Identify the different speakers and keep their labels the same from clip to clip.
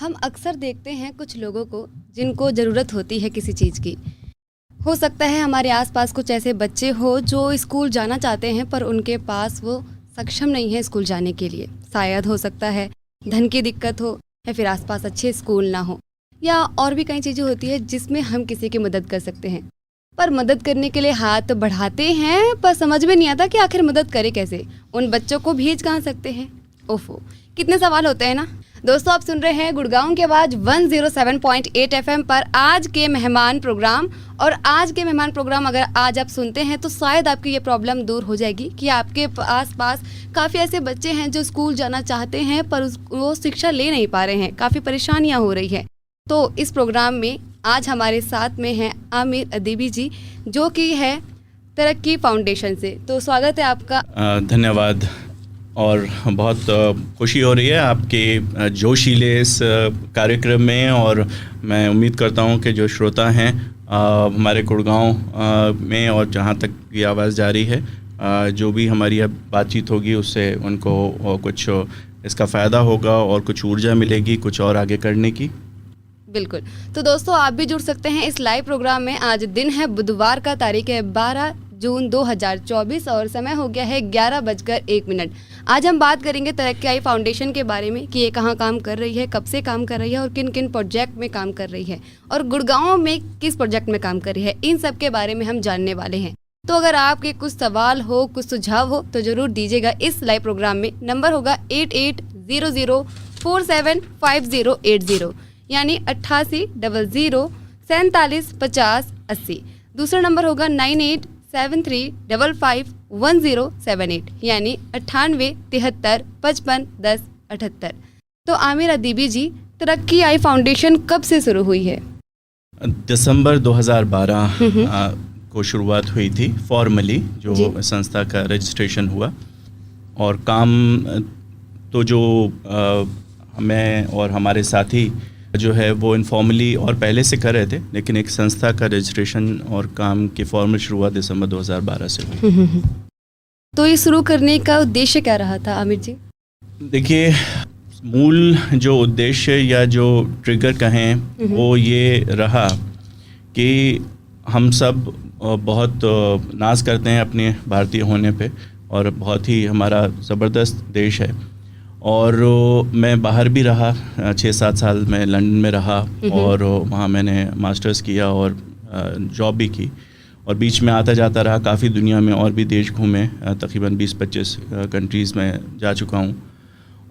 Speaker 1: हम अक्सर देखते हैं कुछ लोगों को जिनको ज़रूरत होती है किसी चीज़ की। हो सकता है हमारे आसपास कुछ ऐसे बच्चे हो जो स्कूल जाना चाहते हैं पर उनके पास वो सक्षम नहीं है स्कूल जाने के लिए। शायद हो सकता है धन की दिक्कत हो या फिर आसपास अच्छे स्कूल ना हो या और भी कई चीज़ें होती है जिसमें हम किसी की मदद कर सकते हैं। पर मदद करने के लिए हाथ बढ़ाते हैं पर समझ में नहीं आता कि आखिर मदद करें कैसे, उन बच्चों को भेज कहाँ सकते हैं। ओफो, कितने सवाल होते हैं ना। दोस्तों, आप सुन रहे हैं गुड़गांव की आवाज़ 107.8 FM पर आज के मेहमान प्रोग्राम। और आज के मेहमान प्रोग्राम अगर आज आप सुनते हैं तो शायद आपकी ये प्रॉब्लम दूर हो जाएगी कि आपके आस पास काफ़ी ऐसे बच्चे हैं जो स्कूल जाना चाहते हैं पर वो शिक्षा ले नहीं पा रहे हैं, काफ़ी परेशानियाँ हो रही है। तो इस प्रोग्राम में आज हमारे साथ में हैं आमिर अदीबी जी, जो कि है तरक्की फाउंडेशन से। तो स्वागत है आपका।
Speaker 2: धन्यवाद। और बहुत खुशी हो रही है आपके जोशीले इस कार्यक्रम में, और मैं उम्मीद करता हूं कि जो श्रोता हैं हमारे गुड़गांव में और जहां तक ये आवाज़ जारी है, जो भी हमारी अब बातचीत होगी उससे उनको कुछ इसका फ़ायदा होगा और कुछ ऊर्जा मिलेगी कुछ और आगे करने की।
Speaker 1: बिल्कुल। तो दोस्तों, आप भी जुड़ सकते हैं इस लाइव प्रोग्राम में। आज दिन है बुधवार का, तारीख है 12 जून 2024 और समय हो गया है 11:01। आज हम बात करेंगे तरक्की फाउंडेशन के बारे में कि ये कहाँ काम कर रही है, कब से काम कर रही है और किन किन प्रोजेक्ट में काम कर रही है और गुड़गांव में किस प्रोजेक्ट में काम कर रही है। इन सब के बारे में हम जानने वाले हैं। तो अगर आपके कुछ सवाल हो, कुछ सुझाव हो तो ज़रूर दीजिएगा इस लाइव प्रोग्राम में। नंबर होगा 8800475080 यानी 8800475080। दूसरा नंबर होगा 9873551078 यानी 9873551078। तो आमिर अदीबी जी, तरक्की फाउंडेशन कब से शुरू हुई है?
Speaker 2: दिसंबर 2012 को शुरुआत हुई थी फॉर्मली, जो संस्था का रजिस्ट्रेशन हुआ। और काम तो जो मैं और हमारे साथी जो है वो इनफॉर्मली और पहले से कर रहे थे, लेकिन एक संस्था का रजिस्ट्रेशन और काम की फॉर्मल शुरुआत दिसंबर 2012 से हुई।
Speaker 1: तो ये शुरू करने का उद्देश्य क्या रहा था आमिर जी?
Speaker 2: देखिए, मूल जो उद्देश्य या जो ट्रिगर कहें वो ये रहा कि हम सब बहुत नाज करते हैं अपने भारतीय होने पे, और बहुत ही हमारा ज़बरदस्त देश है। और मैं बाहर भी रहा, 6-7 साल मैं लंदन में रहा और वहाँ मैंने मास्टर्स किया और जॉब भी की, और बीच में आता जाता रहा, काफ़ी दुनिया में और भी देश घूमे, तकरीबन 20-25 कंट्रीज़ में जा चुका हूँ।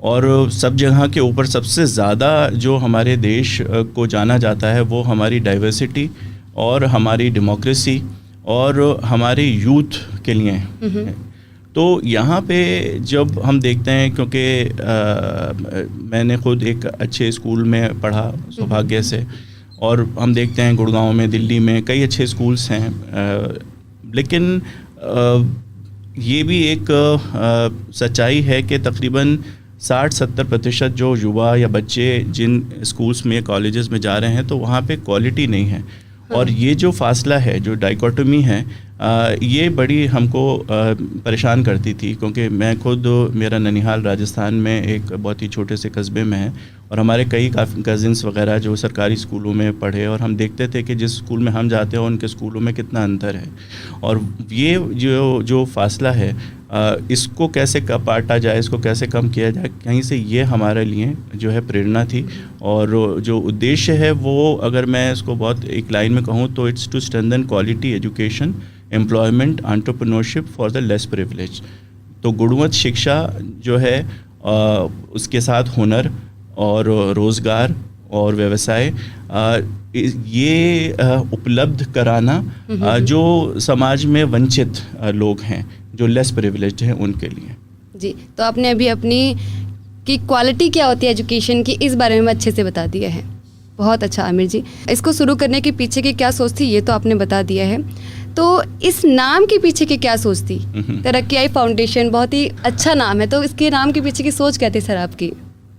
Speaker 2: और सब जगह के ऊपर सबसे ज़्यादा जो हमारे देश को जाना जाता है वो हमारी डाइवर्सिटी और हमारी डेमोक्रेसी और हमारे यूथ के लिए है। तो यहाँ पे जब हम देखते हैं, क्योंकि मैंने खुद एक अच्छे स्कूल में पढ़ा सौभाग्य से, और हम देखते हैं गुड़गांव में, दिल्ली में कई अच्छे स्कूल्स हैं, लेकिन ये भी एक सच्चाई है कि तकरीबन 60-70% जो युवा या बच्चे जिन स्कूल्स में, कॉलेजेस में जा रहे हैं, तो वहाँ पे क्वालिटी नहीं है। और ये जो फासला है, जो डाइकोटमी है, ये बड़ी हमको परेशान करती थी, क्योंकि मैं खुद, मेरा ननिहाल राजस्थान में एक बहुत ही छोटे से कस्बे में है, और हमारे कई काफ़ी कज़िन्स वगैरह जो सरकारी स्कूलों में पढ़े, और हम देखते थे कि जिस स्कूल में हम जाते हैं उनके स्कूलों में कितना अंतर है। और ये जो फासला है, इसको कैसे काटा जाए, इसको कैसे कम किया जाए, कहीं से ये हमारे लिए जो है प्रेरणा थी। और जो उद्देश्य है वो, अगर मैं इसको बहुत एक लाइन में कहूँ तो it's to strengthen quality education, employment, entrepreneurship for the less privilege. तो गुणवत्ता शिक्षा जो है, उसके साथ हुनर और रोज़गार और व्यवसाय, ये उपलब्ध कराना जो समाज में वंचित लोग हैं, जो लेस प्रिविलेज्ड हैं, उनके लिए।
Speaker 1: जी, तो आपने अभी अपनी कि क्वालिटी क्या होती है एजुकेशन की, इस बारे में अच्छे से बता दिया है। बहुत अच्छा आमिर जी। इसको शुरू करने के पीछे की क्या सोच थी ये तो आपने बता दिया है। तो इस नाम के पीछे की क्या सोच थी? तरक्की फाउंडेशन बहुत ही अच्छा नाम है, तो इसके नाम के पीछे की सोच क्या थी सर आपकी?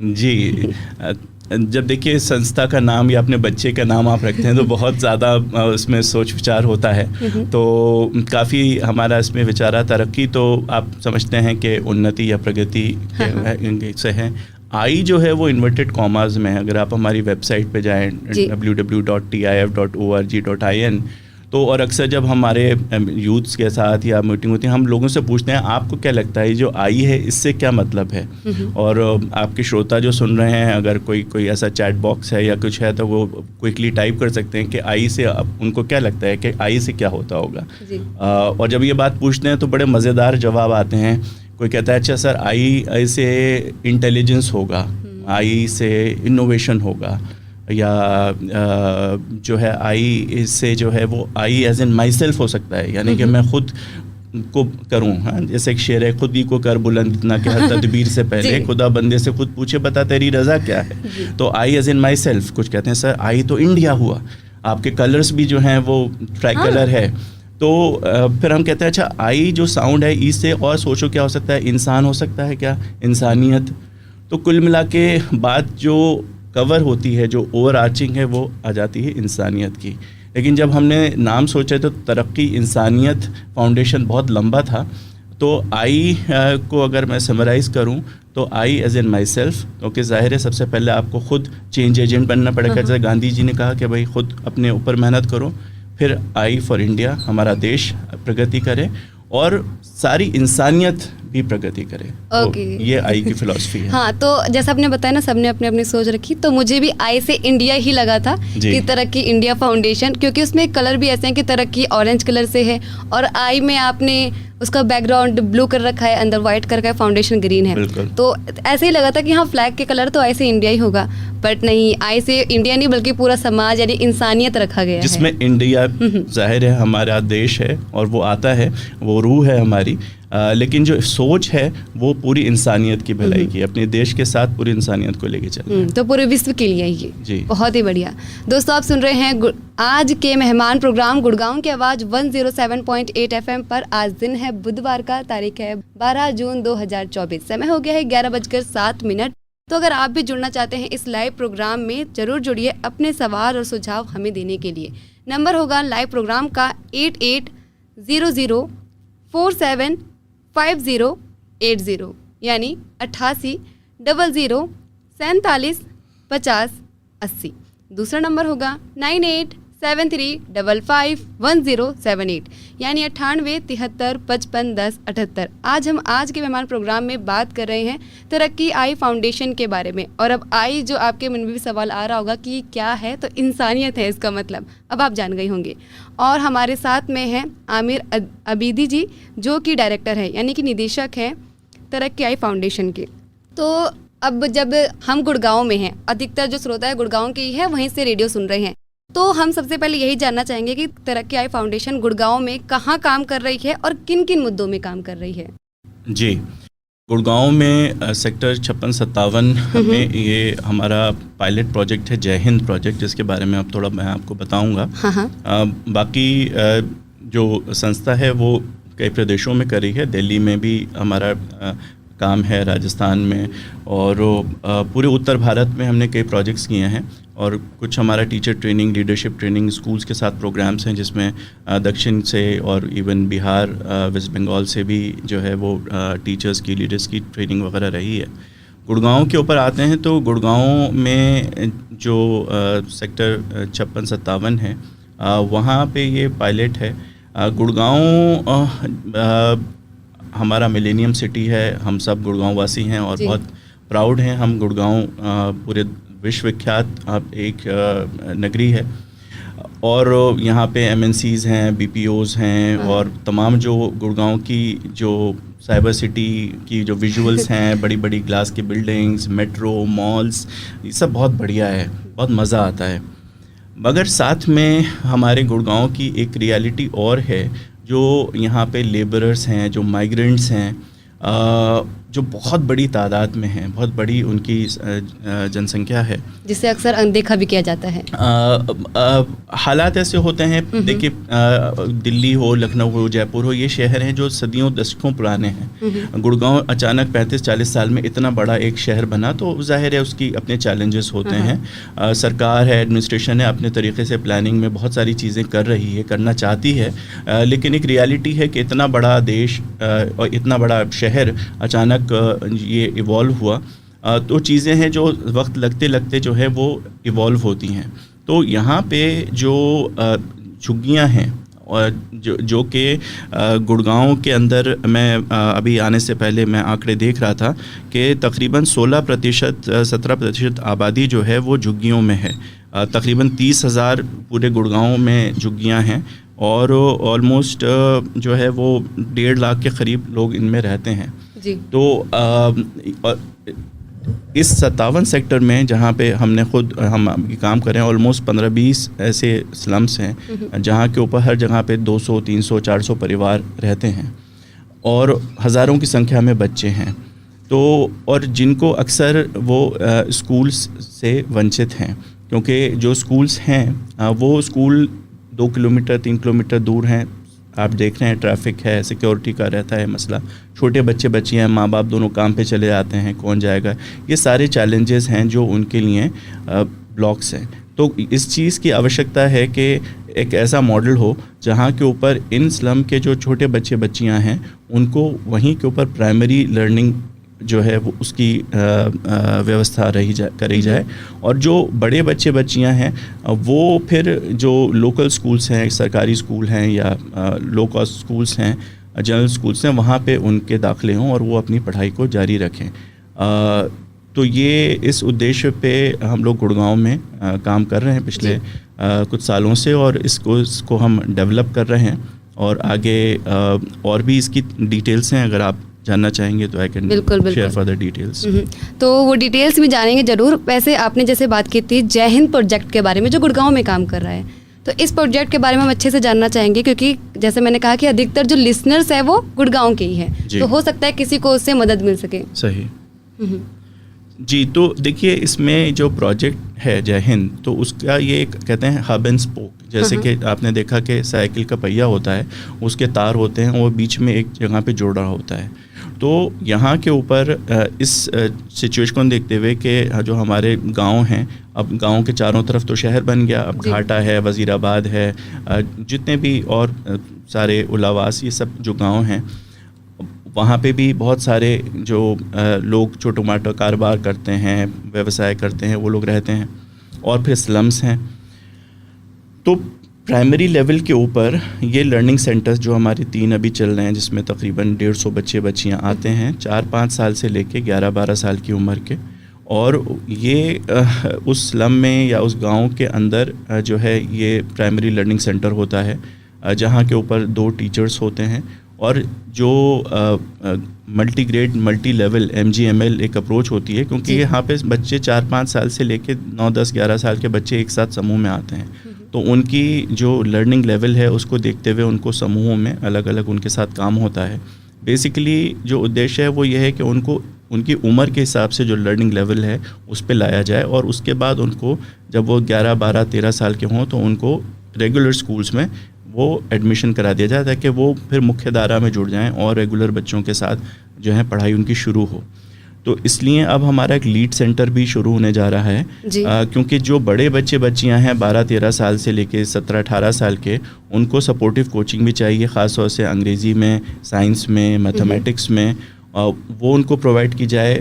Speaker 2: जी, जब देखिए संस्था का नाम या अपने बच्चे का नाम आप रखते हैं तो बहुत ज़्यादा उसमें सोच विचार होता है। तो काफ़ी हमारा इसमें विचारा तरक्की, तो आप समझते हैं कि उन्नति या प्रगति से है। आई जो है वो इन्वर्टेड कॉमास में है। अगर आप हमारी वेबसाइट पे जाएं www.tif.org.in तो और अक्सर जब हमारे यूथ्स के साथ या मीटिंग होती है हम लोगों से पूछते हैं आपको क्या लगता है जो आई है इससे क्या मतलब है। और आपके श्रोता जो सुन रहे हैं अगर कोई ऐसा चैट बॉक्स है या कुछ है तो वो क्विकली टाइप कर सकते हैं कि आई से उनको क्या लगता है कि आई से क्या होता होगा। और जब ये बात पूछते हैं तो बड़े मज़ेदार जवाब आते हैं। कोई कहता है अच्छा सर आई से इंटेलिजेंस होगा, आई से इनोवेशन होगा, या जो है आई से जो है वो I as in my self हो सकता है, यानी कि मैं खुद को करूँ। हाँ, जैसे एक शेर है, खुद ही को कर बुलंद इतना कि हर तदबीर से पहले खुदा बंदे से खुद पूछे बता तेरी रज़ा क्या है। तो I as in my self. कुछ कहते हैं सर आई तो इंडिया हुआ, आपके कलर्स भी जो हैं वो ट्राई कलर है। तो फिर हम कहते हैं अच्छा आई जो साउंड है ई से और सोचो क्या हो सकता है, इंसान हो सकता है क्या, इंसानियत। तो कुल मिला के बात जो कवर होती है, जो ओवर आर्चिंग है, वो आ जाती है इंसानियत की। लेकिन जब हमने नाम सोचा तो तरक्की इंसानियत फाउंडेशन बहुत लंबा था। तो आई को अगर मैं समराइज़ करूं तो I as in my self, क्योंकि ज़ाहिर है सबसे पहले आपको खुद चेंज एजेंट बनना पड़ेगा। जैसे गांधी जी ने कहा कि भाई खुद अपने ऊपर मेहनत करो, फिर आई फॉर इंडिया, हमारा देश प्रगति करे और सारी इंसानियत भी प्रगति करे। तो ये आई की फिलॉसफी है।
Speaker 1: हाँ, तो जैसा आपने बताया ना सबने अपनी अपनी सोच रखी, तो मुझे भी आई से इंडिया ही लगा था कि तरक्की इंडिया फाउंडेशन, क्योंकि उसमें कलर भी ऐसे हैं कि तरक्की ऑरेंज कलर से है और आई में आपने उसका बैकग्राउंड ब्लू कर रखा है, अंदर वाइट कर रखा है, फाउंडेशन ग्रीन है। तो ऐसे ही लगा था कि हाँ फ्लैग के कलर तो आई से इंडिया ही होगा, बट नहीं, आई से इंडिया नहीं बल्कि पूरा समाज यानी इंसानियत रखा गया है, जिसमें
Speaker 2: इंडिया जाहिर है हमारा देश है और वो आता है, वो रूह है हमारी। लेकिन जो सोच है वो पूरी इंसानियत की भलाई की, अपने देश के साथ पूरी इंसानियत को लेके चलना,
Speaker 1: तो पूरे विश्व के लिए ये जी बहुत ही बढ़िया। दोस्तों आप सुन रहे हैं आज के मेहमान प्रोग्राम गुड़गांव की आवाज़ 107.8 FM पर। आज दिन है बुधवार का, तारीख है 12 जून 2024, समय हो गया है 11:07। तो अगर आप भी जुड़ना चाहते हैं इस लाइव प्रोग्राम में ज़रूर जुड़िए अपने सवाल और सुझाव हमें देने के लिए। नंबर होगा लाइव प्रोग्राम का 8800475080 यानी 8800475080। दूसरा नंबर होगा 9873551078 यानी 9873551078। आज हम आज के मेहमान प्रोग्राम में बात कर रहे हैं तरक्की आई फाउंडेशन के बारे में। और अब आई जो आपके मन में भी सवाल आ रहा होगा कि क्या है, तो इंसानियत है इसका मतलब, अब आप जान गए होंगे। और हमारे साथ में हैं आमिर अबीदी जी जो कि डायरेक्टर हैं यानी कि निदेशक हैं तरक्की आई फाउंडेशन के। तो अब जब हम गुड़गांव में हैं, अधिकतर जो श्रोता है गुड़गांव के ही है, वहीं से रेडियो सुन रहे हैं, तो हम सबसे पहले यही जानना चाहेंगे कि तरक्की आई फाउंडेशन गुड़गांव में कहाँ काम कर रही है और किन किन मुद्दों में काम कर रही है।
Speaker 2: जी, गुड़गांव में सेक्टर 56-57 में ये हमारा पायलट प्रोजेक्ट है, जय हिंद प्रोजेक्ट, जिसके बारे में अब थोड़ा मैं आपको बताऊंगा। बाकी जो संस्था है वो कई प्रदेशों में कर रही है, दिल्ली में भी हमारा काम है, राजस्थान में, और पूरे उत्तर भारत में हमने कई प्रोजेक्ट्स किए हैं। और कुछ हमारा teacher training, leadership training schools के साथ प्रोग्राम्स हैं, जिसमें दक्षिण से और इवन बिहार, वेस्ट बंगाल से भी जो है वो टीचर्स की, लीडर्स की ट्रेनिंग वगैरह रही है। गुड़गांव के ऊपर आते हैं तो गुड़गांव में जो सेक्टर 56-57 है वहाँ पे ये पायलट है। गुड़गांव हमारा मिलेनियम सिटी है, हम सब गुड़गांव वासी हैं और बहुत प्राउड हैं हम। गुड़गांव पूरे विश्वविख्यात एक नगरी है और यहाँ पे MNCs हैं, BPOs हैं और तमाम जो गुड़गांव की जो साइबर सिटी की जो विजुअल्स हैं, बड़ी बड़ी ग्लास की बिल्डिंग्स, मेट्रो, मॉल्स, ये सब बहुत बढ़िया है, बहुत मज़ा आता है। मगर साथ में हमारे गुड़गांव की एक रियलिटी और है, जो यहाँ पे लेबरर्स हैं, जो माइग्रेंट्स हैं, जो बहुत बड़ी तादाद में हैं, बहुत बड़ी उनकी जनसंख्या है, जिसे
Speaker 1: अक्सर अनदेखा भी किया जाता है।
Speaker 2: हालात ऐसे होते हैं, देखिए दिल्ली हो, लखनऊ हो, जयपुर हो, ये शहर हैं जो सदियों दशकों पुराने हैं। गुड़गांव अचानक 35-40 साल में इतना बड़ा एक शहर बना, तो जाहिर है उसकी अपने चैलेंजेस होते हैं। सरकार है, एडमिनिस्ट्रेशन है, अपने तरीके से प्लानिंग में बहुत सारी चीज़ें कर रही है, करना चाहती है, लेकिन एक रियलिटी है कि इतना बड़ा देश और इतना बड़ा शहर अचानक ये इवॉल्व हुआ। तो चीज़ें हैं जो वक्त लगते लगते जो है वो इवॉल्व होती हैं। तो यहाँ पे जो झुग्गियाँ हैं और जो कि गुड़गांव के अंदर मैं अभी आने से पहले मैं आंकड़े देख रहा था कि तकरीबन 16% 17% आबादी जो है वो झुग्गियों में है। तकरीबन 30,000 पूरे गुड़गांव में झुग्गियाँ हैं और ऑलमोस्ट जो है वो 1.5 लाख के करीब लोग इनमें रहते हैं
Speaker 1: जी।
Speaker 2: तो इस 57 सेक्टर में जहाँ पे हमने खुद हम काम कर रहे हैं ऑलमोस्ट 15-20 ऐसे स्लम्स हैं जहाँ के ऊपर हर जगह पे 200 300 400 परिवार रहते हैं और हज़ारों की संख्या में बच्चे हैं। तो और जिनको अक्सर वो स्कूल्स से वंचित हैं क्योंकि जो स्कूल्स हैं वो स्कूल 2 किलोमीटर 3 किलोमीटर दूर हैं। आप देख रहे हैं ट्रैफिक है, सिक्योरिटी का रहता है मसला, छोटे बच्चे बच्चियाँ हैं, माँ बाप दोनों काम पे चले जाते हैं, कौन जाएगा, ये सारे चैलेंजेस हैं जो उनके लिए ब्लॉक्स हैं। तो इस चीज़ की आवश्यकता है कि एक ऐसा मॉडल हो जहाँ के ऊपर इन स्लम के जो छोटे बच्चे बच्चियाँ हैं उनको वहीं के ऊपर प्राइमरी लर्निंग जो है वो उसकी व्यवस्था करी जाए और जो बड़े बच्चे बच्चियां हैं वो फिर जो लोकल स्कूल्स हैं, सरकारी स्कूल हैं या लो कॉस्ट स्कूल्स हैं, जनरल स्कूल्स हैं, वहाँ पे उनके दाखिले हों और वो अपनी पढ़ाई को जारी रखें। तो ये इस उद्देश्य पे हम लोग गुड़गांव में काम कर रहे हैं पिछले कुछ सालों से और इसको हम डेवलप कर रहे हैं और आगे और भी इसकी डिटेल्स हैं, अगर आप जानना चाहेंगे तो I can share further details.
Speaker 1: तो वो डिटेल्स भी जानेंगे ज़रूर। वैसे आपने जैसे बात की थी जय हिंद प्रोजेक्ट के बारे में जो गुड़गांव में काम कर रहा है, तो इस प्रोजेक्ट के बारे में हम अच्छे से जानना चाहेंगे क्योंकि जैसे मैंने कहा कि अधिकतर जो लिसनर्स है वो गुड़गांव के ही हैं, तो हो सकता है किसी को उससे मदद मिल सके।
Speaker 2: सही जी। तो देखिए इसमें जो प्रोजेक्ट है जय हिंद, तो उसका ये कहते हैं हब एंड स्पोक। जैसे कि आपने देखा कि साइकिल का पहिया होता है, उसके तार होते हैं, वो बीच में एक जगह पे जोड़ा होता है। तो यहाँ के ऊपर इस सिचुएशन को देखते हुए कि जो हमारे गांव हैं, अब गांव के चारों तरफ तो शहर बन गया, अब घाटा है, वज़ीराबाद है, जितने भी और सारे उलावास, ये सब जो गांव हैं वहाँ पे भी बहुत सारे जो लोग छोटा मोटा कारोबार करते हैं, व्यवसाय करते हैं, वो लोग रहते हैं और फिर स्लम्स हैं। तो प्राइमरी लेवल के ऊपर ये लर्निंग सेंटर्स जो हमारे 3 अभी चल रहे हैं जिसमें तकरीबन 150 बच्चे बच्चियाँ आते हैं 4-5 साल से लेके 11-12 साल की उम्र के, और ये उस स्लम में या उस गांव के अंदर जो है ये प्राइमरी लर्निंग सेंटर होता है जहाँ के ऊपर 2 टीचर्स होते हैं और जो multi grade multi level MGML एक अप्रोच होती है क्योंकि यहाँ पे बच्चे 4-5 साल से लेके 9-10-11 साल के बच्चे एक साथ समूह में आते हैं। तो उनकी जो लर्निंग लेवल है उसको देखते हुए उनको समूहों में अलग अलग उनके साथ काम होता है। बेसिकली जो उद्देश्य है वो ये है कि उनको उनकी उम्र के हिसाब से जो लर्निंग लेवल है उस पे लाया जाए और उसके बाद उनको जब वो 11, 12, 13 साल के हों तो उनको रेगुलर स्कूल्स में वो एडमिशन करा दिया जाए ताकि वो फिर मुख्य धारा में जुड़ जाएं और रेगुलर बच्चों के साथ जो है पढ़ाई उनकी शुरू हो। तो इसलिए अब हमारा एक लीड सेंटर भी शुरू होने जा रहा है क्योंकि जो बड़े बच्चे बच्चियां हैं 12-13 साल से लेके 17-18 साल के, उनको सपोर्टिव कोचिंग भी चाहिए, ख़ास तौर से अंग्रेज़ी में, साइंस में, मैथमेटिक्स में, वो उनको प्रोवाइड की जाए।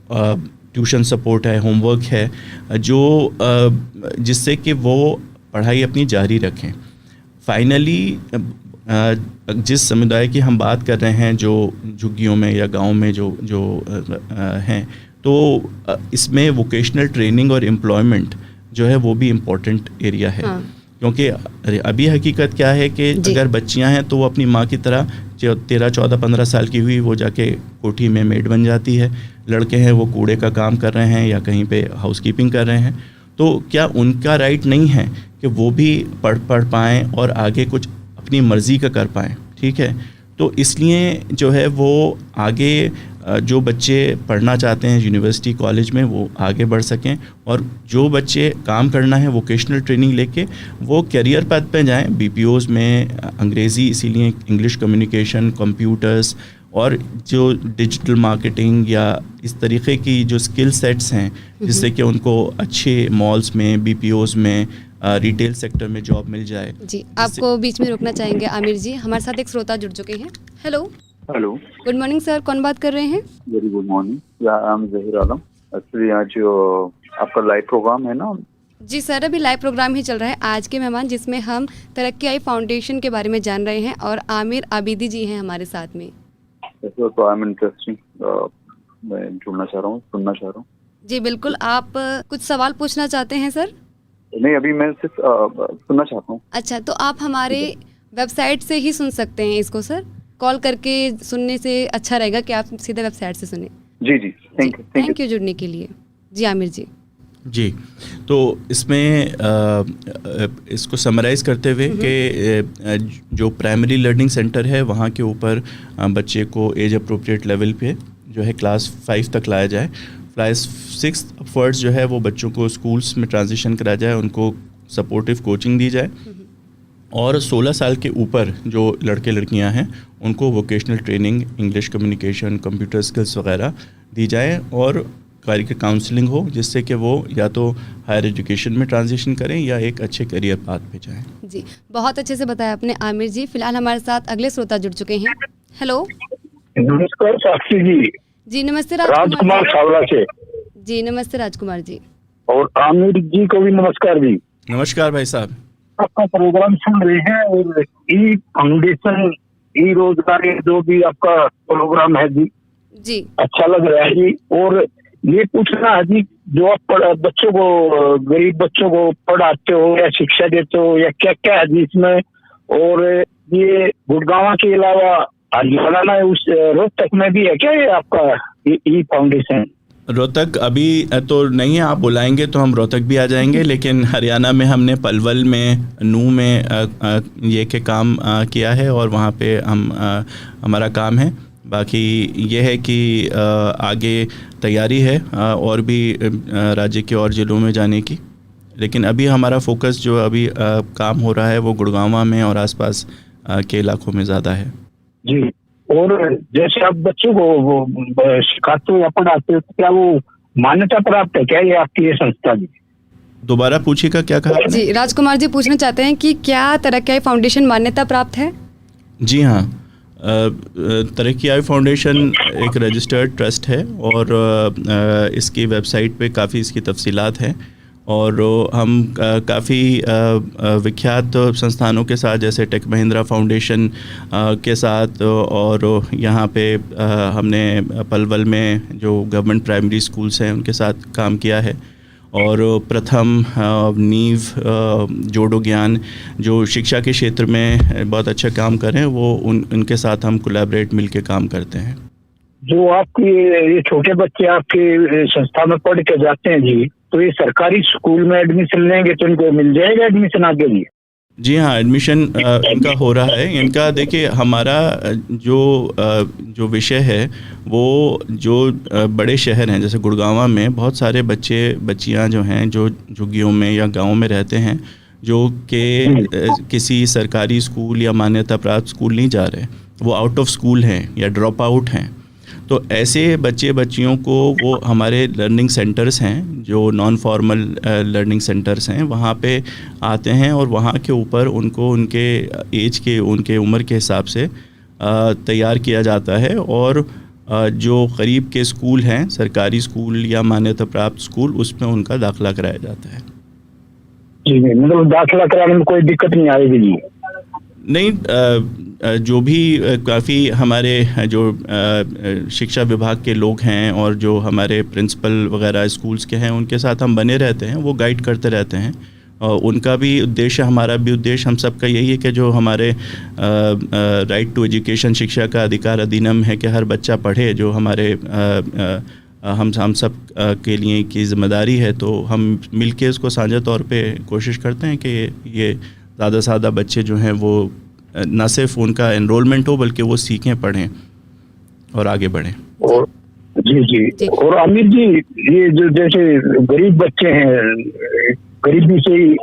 Speaker 2: ट्यूशन सपोर्ट है, होमवर्क है, जो जिससे कि वो पढ़ाई अपनी जारी रखें। फाइनली जिस समुदाय की हम बात कर रहे हैं जो झुग्गियों में या गांव में जो हैं, तो इसमें वोकेशनल ट्रेनिंग और एम्प्लॉयमेंट जो है वो भी इम्पोर्टेंट एरिया है। क्योंकि अभी हकीकत क्या है कि अगर बच्चियां हैं तो वो अपनी माँ की तरह 13, 14, 15 साल की हुई वो जाके कोठी में मेड बन जाती है, लड़के हैं वो कूड़े का काम कर रहे हैं या कहीं पे हाउसकीपिंग कर रहे हैं। तो क्या उनका राइट नहीं है कि वो भी पढ़ पाएँ और आगे कुछ अपनी मर्ज़ी का कर पाएँ? ठीक है, तो इसलिए जो है वो आगे जो बच्चे पढ़ना चाहते हैं यूनिवर्सिटी कॉलेज में वो आगे बढ़ सकें, और जो बच्चे काम करना है वोकेशनल ट्रेनिंग लेके वो करियर पाथ पे जाएं। BPOs में अंग्रेज़ी, इसीलिए इंग्लिश कम्युनिकेशन, कंप्यूटर्स और जो डिजिटल मार्केटिंग या इस तरीक़े की जो स्किल सेट्स हैं जिससे कि उनको अच्छे मॉल्स में, BPOs में, रिटेल सेक्टर में जॉब मिल जाए।
Speaker 1: जी, आपको बीच में रोकना चाहेंगे आमिर जी, हमारे साथ एक श्रोता जुड़ चुके हैं। Hello
Speaker 3: hello,
Speaker 1: good morning sir, कौन बात कर रहे हैं?
Speaker 3: Very good morning, I am Zaheer Alam. Actually आज आपका लाइव प्रोग्राम है ना?
Speaker 1: जी सर, अभी लाइव प्रोग्राम ही चल रहा है आज के मेहमान, जिसमें हम तरक्की आई फाउंडेशन के बारे में जान रहे हैं और आमिर आबिदी जी हैं हमारे साथ में।
Speaker 3: तो आई एम इंटरेस्टिंग, मैं जुड़ना चाह रहा हूँ, सुनना चाह रहा हूँ।
Speaker 1: जी बिल्कुल, आप कुछ सवाल पूछना चाहते हैं सर?
Speaker 3: नहीं, अभी मैं सिर्फ सुनना चाहता हूँ।
Speaker 1: अच्छा, तो आप हमारे वेबसाइट से ही सुन सकते हैं इसको सर। कॉल करके सुनने से अच्छा रहेगा कि आप सीधे वेबसाइट से सुने।
Speaker 3: जी जी,
Speaker 1: थैंक यू जुड़ने के लिए। जी आमिर जी।
Speaker 2: जी, तो इसमें इसको समराइज़ करते हुए कि जो प्राइमरी लर्निंग सेंटर है वहाँ के ऊपर बच्चे को एज अप्रोप्रिएट लेवल पे जो है क्लास 5 तक लाया जाए। क्लास 6 अपवर्ड्स जो है वो बच्चों को स्कूल्स में ट्रांजिशन कराया जाए, उनको सपोर्टिव कोचिंग दी जाए, और 16 साल के ऊपर जो लड़के लड़कियां हैं उनको vocational training, English communication, computer skills वगैरह दी जाए, और कार्य काउंसलिंग हो जिससे कि वो या तो हायर एजुकेशन में ट्रांजिशन करें या एक अच्छे करियर पाथ पे जाएं।
Speaker 1: जी, बहुत अच्छे से बताया आपने आमिर जी। फिलहाल हमारे साथ अगले श्रोता जुड़ चुके हैं। हेलो।
Speaker 4: नमस्कार साक्षी जी।
Speaker 1: जी नमस्ते
Speaker 4: राजकुमार छावला से।
Speaker 1: जी नमस्ते राजकुमार जी।
Speaker 4: और आमिर जी को भी नमस्कार जी।
Speaker 2: नमस्कार भाई साहब।
Speaker 4: आपका प्रोग्राम सुन रहे हैं और ई फाउंडेशन, ई रोजगार, जो भी आपका प्रोग्राम है जी, अच्छा लग रहा है जी। और ये पूछना है जी, जो आप बच्चों को, गरीब बच्चों को पढ़ाते हो या शिक्षा देते हो या क्या क्या है जी इसमें, और ये गुड़गांव के अलावा हरियाणा में उस रोहतक में भी है क्या ये आपका ई फाउंडेशन?
Speaker 2: रोहतक अभी तो नहीं है, आप बुलाएंगे तो हम रोहतक भी आ जाएंगे, लेकिन हरियाणा में हमने पलवल में, नूह में ये के काम किया है और वहाँ पे हमारा काम है। बाकी ये है कि आगे तैयारी है और भी राज्य के और ज़िलों में जाने की, लेकिन अभी हमारा फोकस जो अभी काम हो रहा है वो गुड़गांव में और आसपास के इलाकों में ज़्यादा है
Speaker 4: जी। और जैसे आप बच्चों को वो सिखाते हो या पढ़ाते हो, क्या वो मान्यता प्राप्त है क्या ये आपकी ये संस्था जी? दोबारा
Speaker 2: पूछिएगा, क्या कहा?
Speaker 1: जी राजकुमार जी पूछना चाहते हैं कि क्या तरक्की आई फाउंडेशन मान्यता प्राप्त है?
Speaker 2: जी हाँ, तरक्की आई फाउंडेशन एक रजिस्टर्ड ट्रस्ट है और इसकी वेबसाइट पे काफ़ी इसकी तफसीलात हैं, और हम काफ़ी विख्यात संस्थानों के साथ जैसे टेक महिंद्रा फाउंडेशन के साथ, और यहाँ पे हमने पलवल में जो गवर्नमेंट प्राइमरी स्कूल्स हैं उनके साथ काम किया है, और प्रथम, नीव, जोड़ो ज्ञान जो शिक्षा के क्षेत्र में बहुत अच्छा काम कर रहे हैं, वो उनके साथ हम कोलैबोरेट मिलके काम करते हैं।
Speaker 4: जो आपके ये छोटे बच्चे आपके संस्था में पढ़ के जाते हैं जी, तो ये सरकारी स्कूल में एडमिशन लेंगे तो इनको मिल जाएगा एडमिशन आगे जी?
Speaker 2: जी हाँ, एडमिशन इनका हो रहा है। इनका देखिए, हमारा जो विषय है वो जो बड़े शहर हैं जैसे गुड़गांव में बहुत सारे बच्चे बच्चियां जो हैं जो झुग्गियों में या गाँव में रहते हैं, जो कि किसी सरकारी स्कूल या मान्यता प्राप्त स्कूल नहीं जा रहे, वो आउट ऑफ स्कूल हैं या ड्रॉप आउट हैं। तो ऐसे बच्चे बच्चियों को वो हमारे लर्निंग सेंटर्स हैं जो नॉन फॉर्मल लर्निंग सेंटर्स हैं, वहाँ पे आते हैं और वहाँ के ऊपर उनको उनके एज के, उनके उम्र के हिसाब से तैयार किया जाता है, और जो करीब के स्कूल हैं, सरकारी स्कूल या मान्यता प्राप्त स्कूल, उसमें उनका दाखिला कराया जाता है।
Speaker 4: जी, मतलब दाखिला कराने में कोई दिक्कत नहीं आएगी जी?
Speaker 2: नहीं, जो भी काफ़ी हमारे जो शिक्षा विभाग के लोग हैं और जो हमारे प्रिंसिपल वगैरह स्कूल्स के हैं उनके साथ हम बने रहते हैं, वो गाइड करते रहते हैं, और उनका भी उद्देश्य, हमारा भी उद्देश्य, हम सब का यही है कि जो हमारे राइट टू एजुकेशन, शिक्षा का अधिकार अधिनियम है कि हर बच्चा पढ़े, जो हमारे हम सब के लिए की जिम्मेदारी है, तो हम मिलके इसको साझा तौर पे कोशिश करते हैं कि ये ज़्यादा से ज़्यादा बच्चे जो हैं वो न सिर्फ उनका एनरोलमेंट हो बल्कि वो सीखें, पढ़ें और आगे बढ़ें।
Speaker 4: और जी। और आमिर जी, ये जो जैसे गरीब बच्चे हैं, गरीबी से ही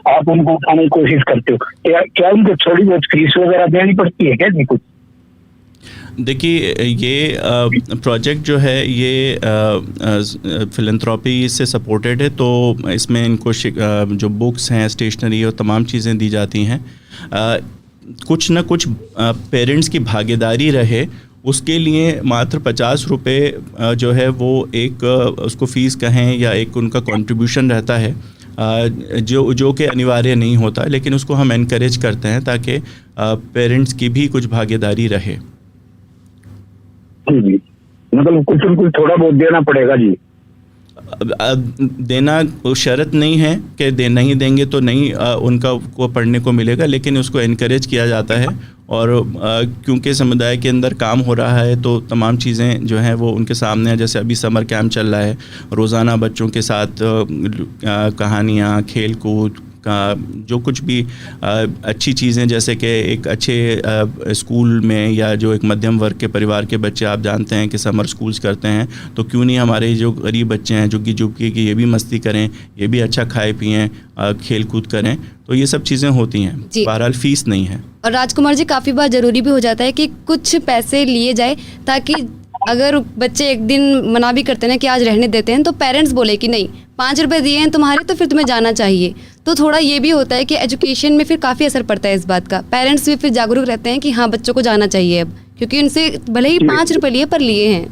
Speaker 4: आप उनको उठाने की कोशिश करते हो, क्या उनको थोड़ी बहुत फीस वगैरह देनी पड़ती है क्या जी कुछ?
Speaker 2: देखिए, ये प्रोजेक्ट जो है ये फिलैंथ्रोपी से सपोर्टेड है, तो इसमें इनको जो बुक्स हैं, स्टेशनरी और तमाम चीज़ें दी जाती हैं। कुछ ना कुछ पेरेंट्स की भागीदारी रहे, उसके लिए मात्र 50 रुपये जो है वो एक उसको फ़ीस कहें या एक उनका कंट्रीब्यूशन रहता है, जो कि अनिवार्य नहीं होता, लेकिन उसको हम एनकरेज करते हैं ताकि पेरेंट्स की भी कुछ भागीदारी रहे।
Speaker 4: जी, मतलब कुछ न कुछ थोड़ा बहुत देना पड़ेगा जी।
Speaker 2: देना शर्त नहीं है कि नहीं देंगे तो नहीं उनका को पढ़ने को मिलेगा, लेकिन उसको एनकरेज किया जाता है। और क्योंकि समुदाय के अंदर काम हो रहा है तो तमाम चीज़ें जो हैं वो उनके सामने हैं। जैसे अभी समर कैंप चल रहा है, रोज़ाना बच्चों के साथ कहानियाँ, खेल कूद का जो कुछ भी अच्छी चीज़ें, जैसे कि एक अच्छे स्कूल में या जो एक मध्यम वर्ग के परिवार के बच्चे आप जानते हैं कि समर स्कूल्स करते हैं, तो क्यों नहीं हमारे जो गरीब बच्चे हैं झुग्गी झुग्गी की ये भी मस्ती करें, ये भी अच्छा खाए पिएँ, खेल कूद करें। तो ये सब चीज़ें होती हैं, बहरहाल फ़ीस नहीं है।
Speaker 1: और राजकुमार जी काफ़ी बार ज़रूरी भी हो जाता है कि कुछ पैसे लिए जाए, ताकि अगर बच्चे एक दिन मना भी करते हैं कि आज रहने देते हैं, तो पेरेंट्स बोले कि नहीं 5 रुपए दिए हैं तुम्हारे तो फिर तुम्हें जाना चाहिए। तो थोड़ा ये भी होता है कि एजुकेशन में फिर काफ़ी असर पड़ता है इस बात का। पेरेंट्स भी फिर जागरूक रहते हैं कि हाँ बच्चों को जाना चाहिए अब, क्योंकि उनसे भले ही 5 रुपए लिए पर लिए हैं।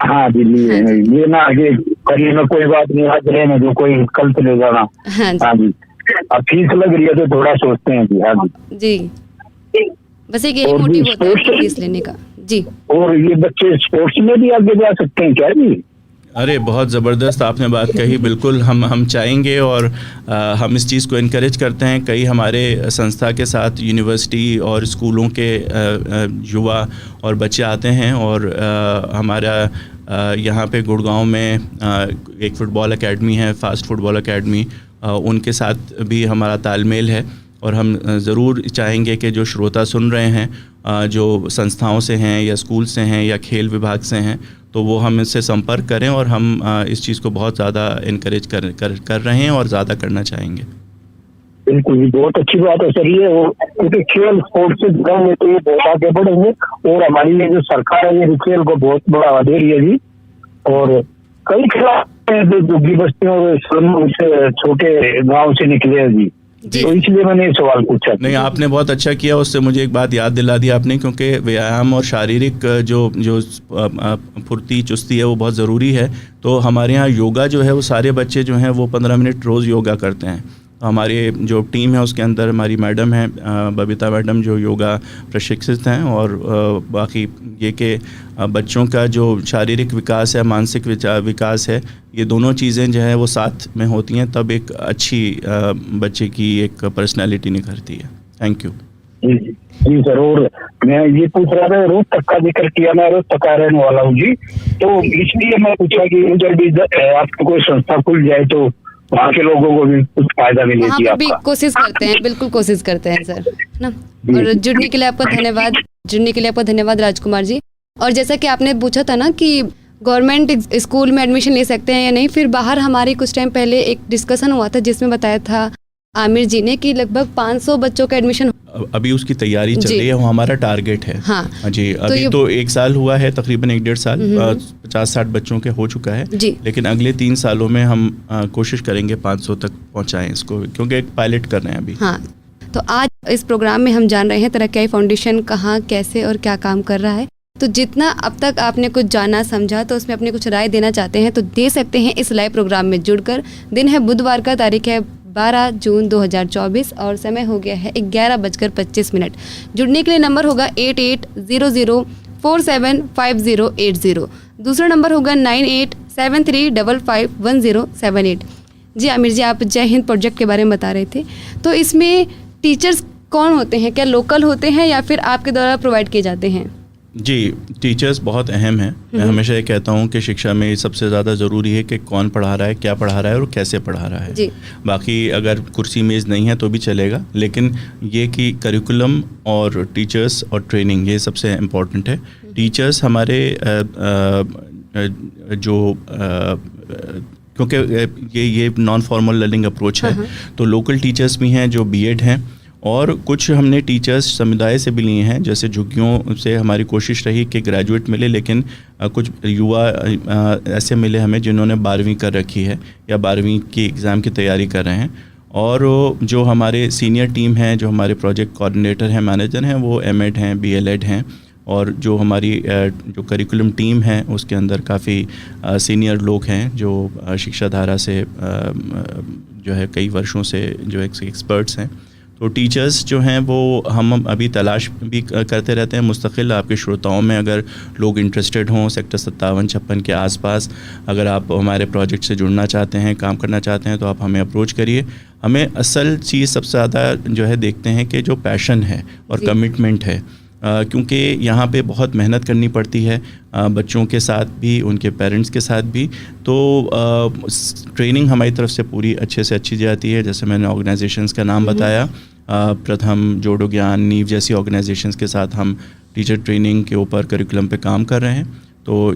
Speaker 4: हाँ जी, लिए हैं। ये ना आगे करिए ना, कोई बात नहीं, आज रहने दो, कोई कल चले जाना। हाँ जी, अब फीस लग रही है तो थोड़ा सोचते हैं जी। हाँ जी
Speaker 1: बस एक यही मोटिव होता है फीस लेने का जी।
Speaker 4: और ये बच्चे स्पोर्ट्स में भी आगे जा सकते हैं क्या जी?
Speaker 2: अरे बहुत ज़बरदस्त आपने बात कही, बिल्कुल हम चाहेंगे और हम इस चीज़ को इनकरेज करते हैं। कई हमारे संस्था के साथ यूनिवर्सिटी और स्कूलों के युवा और बच्चे आते हैं, और हमारा यहाँ पे गुड़गांव में एक फ़ुटबॉल एकेडमी है, फास्ट फुटबॉल एकेडमी, उनके साथ भी हमारा तालमेल है। और हम ज़रूर चाहेंगे कि जो श्रोता सुन रहे हैं, जो संस्थाओं से हैं या स्कूल से हैं या खेल विभाग से हैं, तो वो हम इससे संपर्क करें, और हम इस चीज़ को बहुत ज़्यादा इनकरेज कर रहे हैं और ज़्यादा करना चाहेंगे।
Speaker 4: बिल्कुल जी, बहुत अच्छी बात है सर ये। क्योंकि खेल स्पोर्ट्स से जुड़ा है तो ये बहुत आगे बढ़ेंगे, और हमारी ये जो सरकार है ये खेल को बहुत बढ़ावा दे रही है जी। और कई खिलाड़ी जो झुग्गी बस्तियों और स्लम से छोटे गाँव से निकले हैं जी, तो इसलिए मैंने ये सवाल पूछा।
Speaker 2: नहीं, आपने बहुत अच्छा किया, उससे मुझे एक बात याद दिला दी आपने, क्योंकि व्यायाम और शारीरिक जो फुर्ती चुस्ती है वो बहुत ज़रूरी है। तो हमारे यहाँ योगा जो है वो सारे बच्चे जो हैं वो 15 मिनट रोज़ योगा करते हैं। तो हमारी जो टीम है उसके अंदर हमारी मैडम है बबीता मैडम, जो योगा प्रशिक्षित हैं, और बाकी ये कि बच्चों का जो शारीरिक विकास है, मानसिक विकास है, ये दोनों चीज़ें जो है वो साथ में होती हैं, तब एक अच्छी बच्चे की एक पर्सनालिटी निखरती है। थैंक यू
Speaker 4: जी सर। और मैं ये पूछ रहा था, रोहतक का जिक्र किया, मैं रोहतक का रहने वाला हूँ जी, तो इसलिए मैं पूछा कि उधर भी आपकी कोई संस्था खुल जाए तो वहाँ के लोगों को भी कुछ फायदा मिले जी।
Speaker 1: भी कोशिश करते हैं, बिल्कुल कोशिश करते हैं सर, है ना। और जुड़ने के लिए आपका धन्यवाद राजकुमार जी। और जैसा कि आपने पूछा था ना कि गवर्नमेंट स्कूल में एडमिशन ले सकते हैं या नहीं, फिर बाहर हमारी कुछ टाइम पहले एक डिस्कशन हुआ था जिसमें बताया था आमिर जी ने कि लगभग 500 बच्चों का एडमिशन
Speaker 2: अभी उसकी तैयारी चल रही है, वो हमारा टारगेट है।
Speaker 1: हाँ
Speaker 2: जी, अभी तो 1 साल हुआ है, तकरीबन 1-1.5 साल, 50-60 बच्चों के हो चुका है जी। लेकिन अगले 3 सालों में हम कोशिश करेंगे 500 तक पहुंचाएं इसको, क्योंकि एक पायलट कर रहे हैं अभी।
Speaker 1: हाँ, तो आज इस प्रोग्राम में हम जान रहे हैं तरक्की फाउंडेशन कहाँ, कैसे और क्या काम कर रहा है। तो जितना अब तक आपने कुछ जाना समझा, तो उसमें अपने कुछ राय देना चाहते हैं तो दे सकते हैं इस लाइव प्रोग्राम में जुड़कर। दिन है बुधवार का, तारीख है 12 जून 2024 और समय हो गया है 11:25। जुड़ने के लिए नंबर होगा 8800475080। दूसरा नंबर होगा 9873551078। जी आमिर जी, आप जय हिंद प्रोजेक्ट के बारे में बता रहे थे, तो इसमें टीचर्स कौन होते हैं? क्या लोकल होते हैं या फिर आपके द्वारा प्रोवाइड किए जाते हैं?
Speaker 2: जी, टीचर्स बहुत अहम हैं। मैं हमेशा ये कहता हूँ कि शिक्षा में सबसे ज़्यादा ज़रूरी है कि कौन पढ़ा रहा है, क्या पढ़ा रहा है और कैसे पढ़ा रहा है। बाकी अगर कुर्सी मेज़ नहीं है तो भी चलेगा, लेकिन ये कि करिकुलम और टीचर्स और ट्रेनिंग, ये सबसे इम्पॉर्टेंट है। टीचर्स हमारे क्योंकि ये नॉन फॉर्मल लर्निंग अप्रोच है, तो लोकल टीचर्स भी हैं जो बीएड हैं, और कुछ हमने टीचर्स समुदाय से भी लिए हैं। जैसे झुग्गियों से हमारी कोशिश रही कि ग्रेजुएट मिले, लेकिन कुछ युवा ऐसे मिले हमें जिन्होंने 12वीं कर रखी है या 12वीं की एग्ज़ाम की तैयारी कर रहे हैं। और जो हमारे सीनियर टीम हैं, जो हमारे प्रोजेक्ट कोऑर्डिनेटर हैं, मैनेजर हैं, वो एमएड हैं, बीएलएड हैं, और जो हमारी जो करिकुलम टीम है उसके अंदर काफ़ी सीनियर लोग हैं जो शिक्षा धारा से जो है कई वर्षों से जो एक्सपर्ट्स हैं। तो टीचर्स जो हैं वो हम अभी तलाश भी करते रहते हैं मुस्तकिल। आपके श्रोताओं में अगर लोग इंटरेस्टेड हों सेक्टर 57-56 के आसपास, अगर आप हमारे प्रोजेक्ट से जुड़ना चाहते हैं, काम करना चाहते हैं, तो आप हमें अप्रोच करिए। हमें असल चीज़ सबसे ज़्यादा जो है देखते हैं कि जो पैशन है और कमिटमेंट है, क्योंकि यहाँ पे बहुत मेहनत करनी पड़ती है बच्चों के साथ भी, उनके पेरेंट्स के साथ भी। तो ट्रेनिंग हमारी तरफ से पूरी अच्छे से अच्छी जाती है। जैसे मैंने ऑर्गेनाइजेशंस का नाम बताया, प्रथम, जोड़ो ज्ञान, नीव जैसी ऑर्गेनाइजेशंस के साथ हम टीचर ट्रेनिंग के ऊपर करिकुलम पे काम कर रहे हैं। तो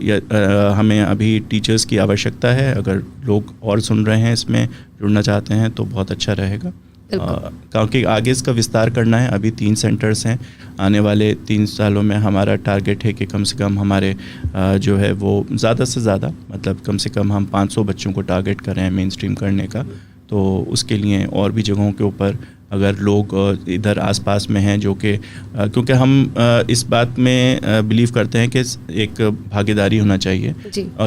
Speaker 2: हमें अभी टीचर्स की आवश्यकता है। अगर लोग और सुन रहे हैं, इसमें जुड़ना चाहते हैं तो बहुत अच्छा रहेगा, क्योंकि आगे इसका विस्तार करना है। अभी 3 सेंटर्स हैं। आने वाले 3 सालों में हमारा टारगेट है कि कम से कम हमारे जो है वो ज़्यादा से ज़्यादा, मतलब कम से कम हम 500 बच्चों को टारगेट कर रहे हैं मेन स्ट्रीम करने का। तो उसके लिए और भी जगहों के ऊपर अगर लोग इधर आसपास में हैं जो कि क्योंकि हम इस बात में बिलीव करते हैं कि एक भागीदारी होना चाहिए,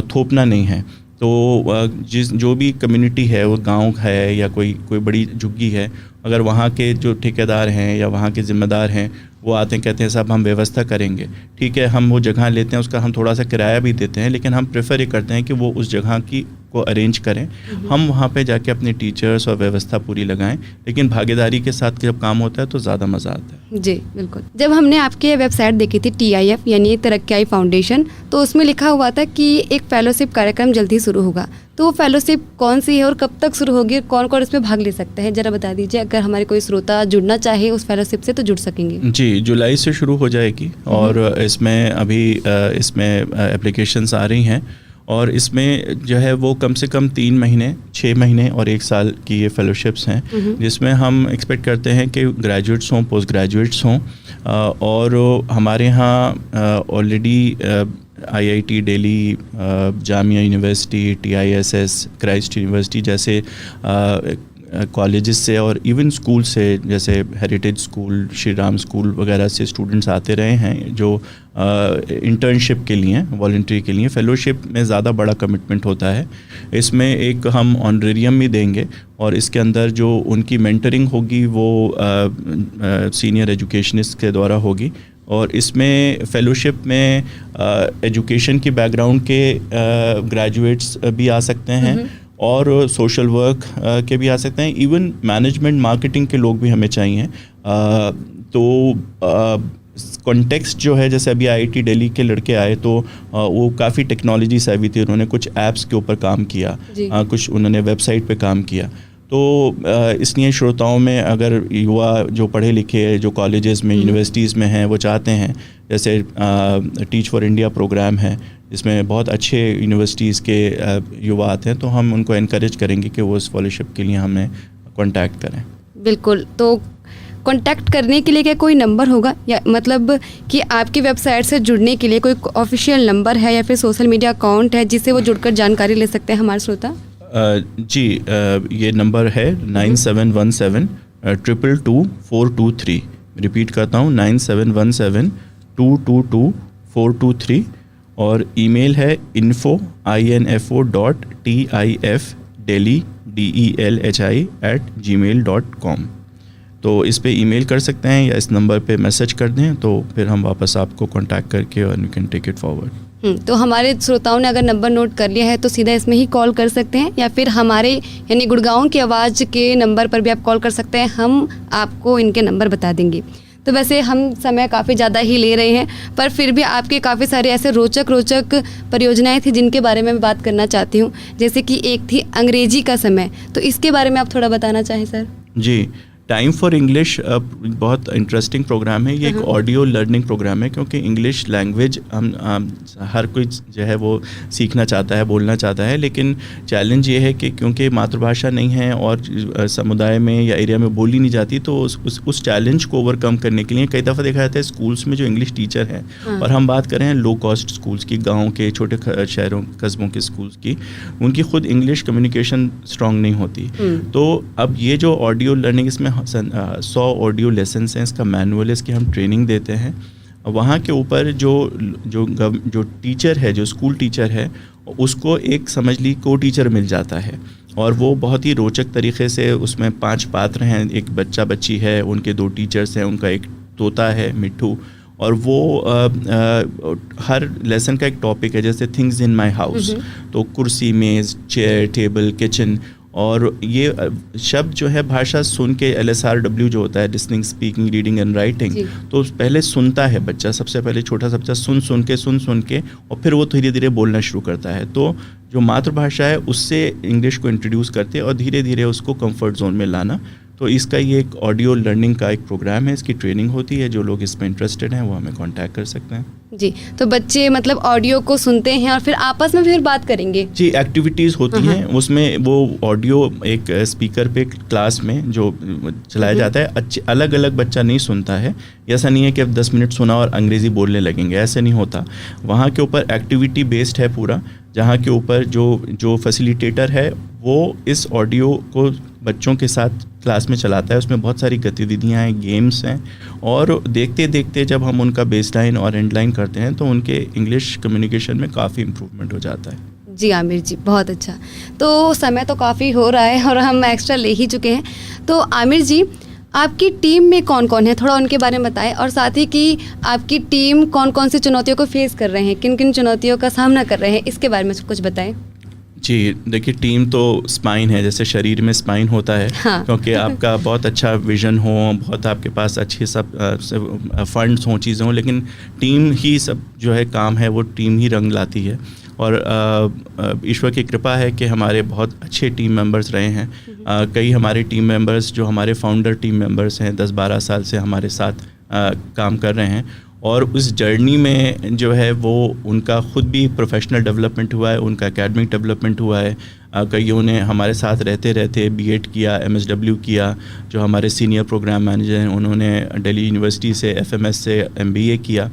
Speaker 2: थोपना नहीं है। तो जो भी कम्युनिटी है, वो गांव है या कोई बड़ी झुग्गी है, अगर वहाँ के जो ठेकेदार हैं या वहाँ के ज़िम्मेदार हैं वो आते हैं, कहते हैं साहब हम व्यवस्था करेंगे, ठीक है, हम वो जगह लेते हैं, उसका हम थोड़ा सा किराया भी देते हैं, लेकिन हम प्रेफर ये करते हैं कि वो उस जगह को अरेंज करें, हम वहाँ पे जाके अपने टीचर्स और व्यवस्था पूरी लगाएं। लेकिन भागीदारी के साथ जब काम होता है तो ज़्यादा मज़ा आता है।
Speaker 1: जी बिल्कुल। जब हमने आपके वेबसाइट देखी थी TIF यानी तरक्याई फाउंडेशन, तो उसमें लिखा हुआ था कि एक फेलोशिप कार्यक्रम जल्दी शुरू होगा। तो वो फेलोशिप कौन सी है और कब तक शुरू होगी, कौन कौन इसमें भाग ले सकते हैं, ज़रा बता दीजिए। अगर हमारे कोई श्रोता जुड़ना चाहे उस फेलोशिप से तो जुड़ सकेंगे।
Speaker 2: जी, जुलाई से शुरू हो जाएगी और इसमें अभी इसमें एप्लीकेशंस आ रही हैं और इसमें जो है वो कम से कम 3 महीने, 6 महीने और 1 साल की ये फेलोशिप्स हैं, जिसमें हम एक्सपेक्ट करते हैं कि ग्रेजुएट्स हों, पोस्ट ग्रेजुएट्स हों। और हमारे यहाँ already IIT Delhi, Jamia university, TISS, Christ university जैसे कॉलेजेस से और इवन स्कूल से, जैसे heritage school, Shri Ram school वगैरह से स्टूडेंट्स आते रहे हैं जो इंटर्नशिप के लिए, वॉलंटरी के लिए। फेलोशिप में ज़्यादा बड़ा कमिटमेंट होता है। इसमें एक हम ऑनरेरियम भी देंगे और इसके अंदर जो उनकी मेंटरिंग होगी वो सीनियर एजुकेशनिस्ट के द्वारा होगी। और इसमें फेलोशिप में एजुकेशन की बैकग्राउंड के ग्रेजुएट्स भी आ सकते हैं और सोशल वर्क के भी आ सकते हैं, इवन मैनेजमेंट, मार्केटिंग के लोग भी हमें चाहिए। तो कॉन्टेक्स्ट जो है, जैसे अभी IIT दिल्ली के लड़के आए तो वो काफ़ी टेक्नोलॉजी सेवी थे, उन्होंने कुछ ऐप्स के ऊपर काम किया, कुछ उन्होंने वेबसाइट पे काम किया। तो इसलिए श्रोताओं में अगर युवा जो पढ़े लिखे जो कॉलेजेस में, यूनिवर्सिटीज़ में हैं, वो चाहते हैं, जैसे टीच फॉर इंडिया प्रोग्राम है जिसमें बहुत अच्छे यूनिवर्सिटीज़ के युवा आते हैं, तो हम उनको एनकरेज करेंगे कि वो स्कॉलरशिप के लिए हमें कांटेक्ट करें।
Speaker 1: बिल्कुल। तो कांटेक्ट करने के लिए क्या कोई नंबर होगा, या मतलब कि आपकी वेबसाइट से जुड़ने के लिए कोई ऑफिशियल नंबर है या फिर सोशल मीडिया अकाउंट है जिससे वो जुड़कर जानकारी ले सकते हैं हमारे श्रोता?
Speaker 2: जी, ये नंबर है 9717 222 423। रिपीट करता हूँ, 9717 222 423। और ईमेल है info@tifdelhi@gmail.com। तो इस पे ईमेल कर सकते हैं या इस नंबर पे मैसेज कर दें, तो फिर हम वापस आपको कांटेक्ट करके और you can take it forward.
Speaker 1: तो हमारे श्रोताओं ने अगर नंबर नोट कर लिया है तो सीधा इसमें ही कॉल कर सकते हैं, या फिर हमारे यानी गुड़गांव की आवाज़ के नंबर पर भी आप कॉल कर सकते हैं, हम आपको इनके नंबर बता देंगे। तो वैसे हम समय काफ़ी ज़्यादा ही ले रहे हैं, पर फिर भी आपके काफ़ी सारे ऐसे रोचक परियोजनाएं थी जिनके बारे में मैं बात करना चाहती हूँ। जैसे कि एक थी अंग्रेजी का समय, तो इसके बारे में आप थोड़ा बताना चाहें सर?
Speaker 2: जी, टाइम फॉर इंग्लिश बहुत इंटरेस्टिंग प्रोग्राम है। ये एक ऑडियो लर्निंग प्रोग्राम है, क्योंकि इंग्लिश लैंग्वेज हम हर कोई जो है वो सीखना चाहता है, बोलना चाहता है, लेकिन चैलेंज ये है कि क्योंकि मातृभाषा नहीं है और समुदाय में या एरिया में बोली नहीं जाती, तो उस चैलेंज को ओवरकम करने के लिए कई दफ़ा देखा जाता है स्कूल्स में जो इंग्लिश टीचर हैं, और हम बात करें लो कॉस्ट स्कूल्स की, गाँव के छोटे शहरों कस्बों के स्कूल्स की, उनकी खुद इंग्लिश कम्युनिकेशन स्ट्रॉन्ग नहीं होती। तो अब ये जो ऑडियो लर्निंग, इसमें 100 ऑडियो लेसन्स हैं, इसका मैनुअल है, इसकी हम ट्रेनिंग देते हैं। वहाँ के ऊपर जो टीचर है, जो स्कूल टीचर है, उसको एक समझ ली को टीचर मिल जाता है और वो बहुत ही रोचक तरीके से उसमें 5 पात्र हैं, एक बच्चा बच्ची है, उनके 2 टीचर्स हैं, उनका एक तोता है मिट्ठू, और वो हर लेसन का एक टॉपिक है, जैसे थिंग्स इन माय हाउस, तो कुर्सी, मेज़, चेयर, टेबल, किचन, और ये शब्द जो है भाषा सुन के LSRW जो होता है listening, speaking, reading and writing, तो पहले सुनता है बच्चा, सबसे पहले छोटा सा बच्चा सुन के और फिर वो धीरे धीरे बोलना शुरू करता है। तो जो मातृभाषा है उससे इंग्लिश को इंट्रोड्यूस करते हैं और धीरे धीरे उसको कंफर्ट जोन में लाना। तो इसका ये एक ऑडियो लर्निंग का एक प्रोग्राम है, इसकी ट्रेनिंग होती है, जो लोग इसमें इंटरेस्टेड हैं वो हमें कांटेक्ट कर सकते हैं।
Speaker 1: जी, तो बच्चे मतलब ऑडियो को सुनते हैं और फिर आपस में फिर बात करेंगे।
Speaker 2: जी, एक्टिविटीज़ होती हैं उसमें, वो ऑडियो एक स्पीकर पे क्लास में जो चलाया जाता है, अलग अलग बच्चा नहीं सुनता है। ऐसा नहीं है कि अब 10 मिनट सुना और अंग्रेज़ी बोलने लगेंगे, ऐसे नहीं होता। वहाँ के ऊपर एक्टिविटी बेस्ड है पूरा, जहाँ के ऊपर जो फैसिलिटेटर है वो इस ऑडियो को बच्चों के साथ क्लास में चलाता है। उसमें बहुत सारी गतिविधियाँ हैं, गेम्स हैं, और देखते देखते जब हम उनका बेसलाइन और एंडलाइन करते हैं तो उनके इंग्लिश कम्युनिकेशन में काफ़ी इम्प्रूवमेंट हो जाता है।
Speaker 1: जी आमिर जी, बहुत अच्छा। तो समय तो काफ़ी हो रहा है और हम एक्स्ट्रा ले ही चुके हैं। तो आमिर जी, आपकी टीम में कौन कौन है, थोड़ा उनके बारे में बताएं, और साथ ही कि आपकी टीम कौन कौन सी चुनौतियों को फेस कर रहे हैं, किन किन चुनौतियों का सामना कर रहे हैं, इसके बारे में कुछ बताएं।
Speaker 2: जी, देखिए, टीम तो स्पाइन है, जैसे शरीर में स्पाइन होता है। हाँ। क्योंकि आपका बहुत अच्छा विजन हो, बहुत आपके पास अच्छे सब फंड्स हों, चीज़ें हों, लेकिन टीम ही सब जो है काम है, वो टीम ही रंग लाती है। और ईश्वर की कृपा है कि हमारे बहुत अच्छे टीम मेंबर्स रहे हैं। कई हमारे टीम मेंबर्स जो हमारे फाउंडर टीम मेंबर्स हैं, 10-12 साल से हमारे साथ काम कर रहे हैं, और उस जर्नी में जो है वो उनका ख़ुद भी प्रोफेशनल डेवलपमेंट हुआ है, उनका एकेडमिक डेवलपमेंट हुआ है। कईयों ने हमारे साथ रहते रहते B.Ed किया, MSW किया। जो हमारे सीनियर प्रोग्राम मैनेजर हैं उन्होंने दिल्ली यूनिवर्सिटी से FMS से MBA किया।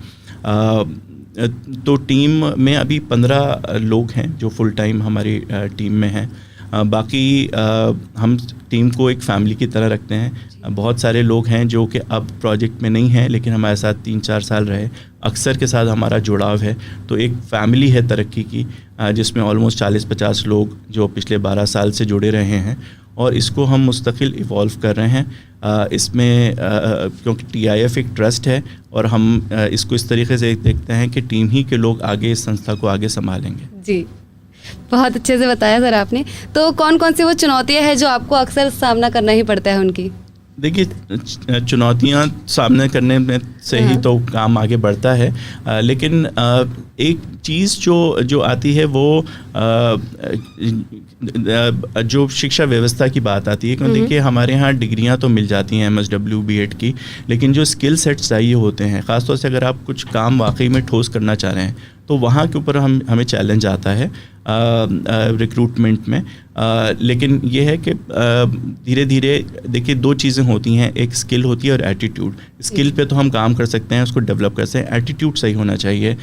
Speaker 2: तो टीम में अभी 15 लोग हैं जो फुल टाइम हमारी टीम में हैं। बाकी हम टीम को एक फैमिली की तरह रखते हैं। बहुत सारे लोग हैं जो कि अब प्रोजेक्ट में नहीं हैं लेकिन हमारे साथ 3-4 साल रहे, अक्सर के साथ हमारा जुड़ाव है। तो एक फैमिली है तरक्की की, जिसमें ऑलमोस्ट 40-50 लोग जो पिछले 12 साल से जुड़े रहे हैं, और इसको हम मुस्तकिल इवॉल्व कर रहे हैं। इसमें क्योंकि TIF एक ट्रस्ट है और हम इसको इस तरीके से देखते हैं कि टीम ही के लोग आगे इस संस्था को आगे संभालेंगे।
Speaker 1: जी, बहुत अच्छे से बताया सर आपने। तो कौन कौन सी वो चुनौतियां हैं जो आपको अक्सर सामना करना ही पड़ता है उनकी?
Speaker 2: देखिए, चुनौतियां सामने करने में से ही तो काम आगे बढ़ता है, लेकिन एक चीज़ जो आती है वो जो शिक्षा व्यवस्था की बात आती है। क्योंकि देखिए, हमारे यहाँ डिग्रियां तो मिल जाती हैं MSW B.Ed की, लेकिन जो स्किल सेट्स चाहिए होते हैं, ख़ासतौर से अगर आप कुछ काम वाकई में ठोस करना चाह रहे हैं, तो वहाँ के ऊपर हमें चैलेंज आता है रिक्रूटमेंट में। लेकिन ये है कि धीरे धीरे देखिए 2 चीज़ें होती हैं, एक स्किल होती है और एटीट्यूड। स्किल पे तो हम काम कर सकते हैं, उसको डेवलप कर सकते हैं, एटीट्यूड सही होना चाहिए।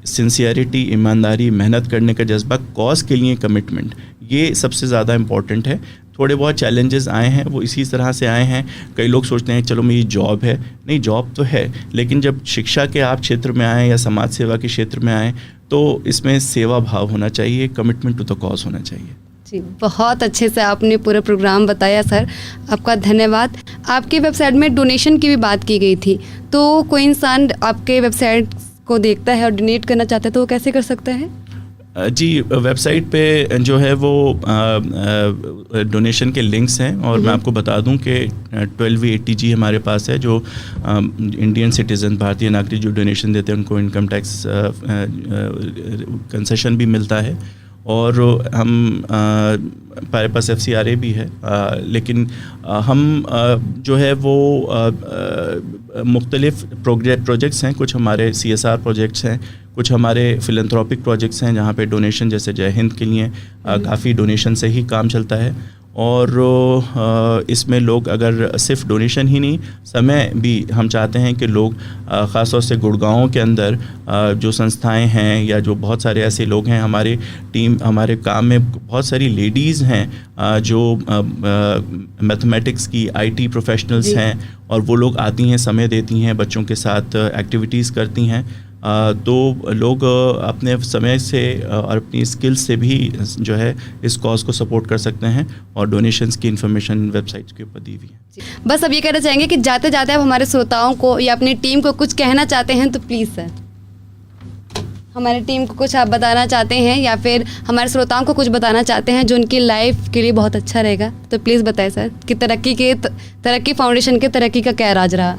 Speaker 2: सिंसियरिटी, ईमानदारी, मेहनत करने का जज्बा, कॉज के लिए कमिटमेंट, ये सबसे ज़्यादा इम्पॉर्टेंट है। थोड़े बहुत चैलेंजेस आए हैं, वो इसी तरह से आए हैं। कई लोग सोचते हैं चलो मेरी जॉब है, नहीं, जॉब तो है, लेकिन जब शिक्षा के आप क्षेत्र में आएँ या समाज सेवा के क्षेत्र में आएँ तो इसमें सेवा भाव होना चाहिए, कमिटमेंट टू द कॉज होना चाहिए।
Speaker 1: जी, बहुत अच्छे से आपने पूरा प्रोग्राम बताया सर, आपका धन्यवाद। आपके वेबसाइट में डोनेशन की भी बात की गई थी, तो कोई इंसान आपके वेबसाइट को देखता है और डोनेट करना चाहता है तो वो कैसे कर सकता है?
Speaker 2: जी, वेबसाइट पे जो है वो डोनेशन के लिंक्स हैं, और मैं आपको बता दूं कि 1280G हमारे पास है, जो इंडियन सिटीज़न, भारतीय नागरिक जो डोनेशन देते हैं उनको इनकम टैक्स कंसेशन भी मिलता है, और हम हमारे पास FCRA भी है। लेकिन हम जो है वो मुख्तलिफ प्रोजेक्ट्स हैं, कुछ हमारे CSR प्रोजेक्ट्स हैं, कुछ हमारे फिलंथ्रोपिक प्रोजेक्ट्स हैं जहाँ पे डोनेशन, जैसे जय हिंद के लिए काफ़ी डोनेशन से ही काम चलता है, और इसमें लोग अगर सिर्फ डोनेशन ही नहीं, समय भी हम चाहते हैं कि लोग ख़ास तौर से गुड़गांव के अंदर जो संस्थाएं हैं या जो बहुत सारे ऐसे लोग हैं, हमारे टीम हमारे काम में बहुत सारी लेडीज़ हैं जो मैथमेटिक्स की IT प्रोफेशनल्स हैं, और वो लोग आती हैं, समय देती हैं, बच्चों के साथ एक्टिविटीज़ करती हैं। तो लोग अपने समय से और अपनी स्किल्स से भी जो है इस कॉज को सपोर्ट कर सकते हैं, और डोनेशंस की इन्फॉर्मेशन वेबसाइट्स के ऊपर दी हुई है।
Speaker 1: बस अब ये कहना चाहेंगे कि जाते जाते आप हमारे श्रोताओं को या अपनी टीम को कुछ कहना चाहते हैं तो प्लीज़ सर, हमारी टीम को कुछ आप बताना चाहते हैं या फिर हमारे श्रोताओं को कुछ बताना चाहते हैं जो उनकी लाइफ के लिए बहुत अच्छा रहेगा, तो प्लीज़ बताएं सर कि तरक्की फाउंडेशन के तरक्की का क्या राज रहा।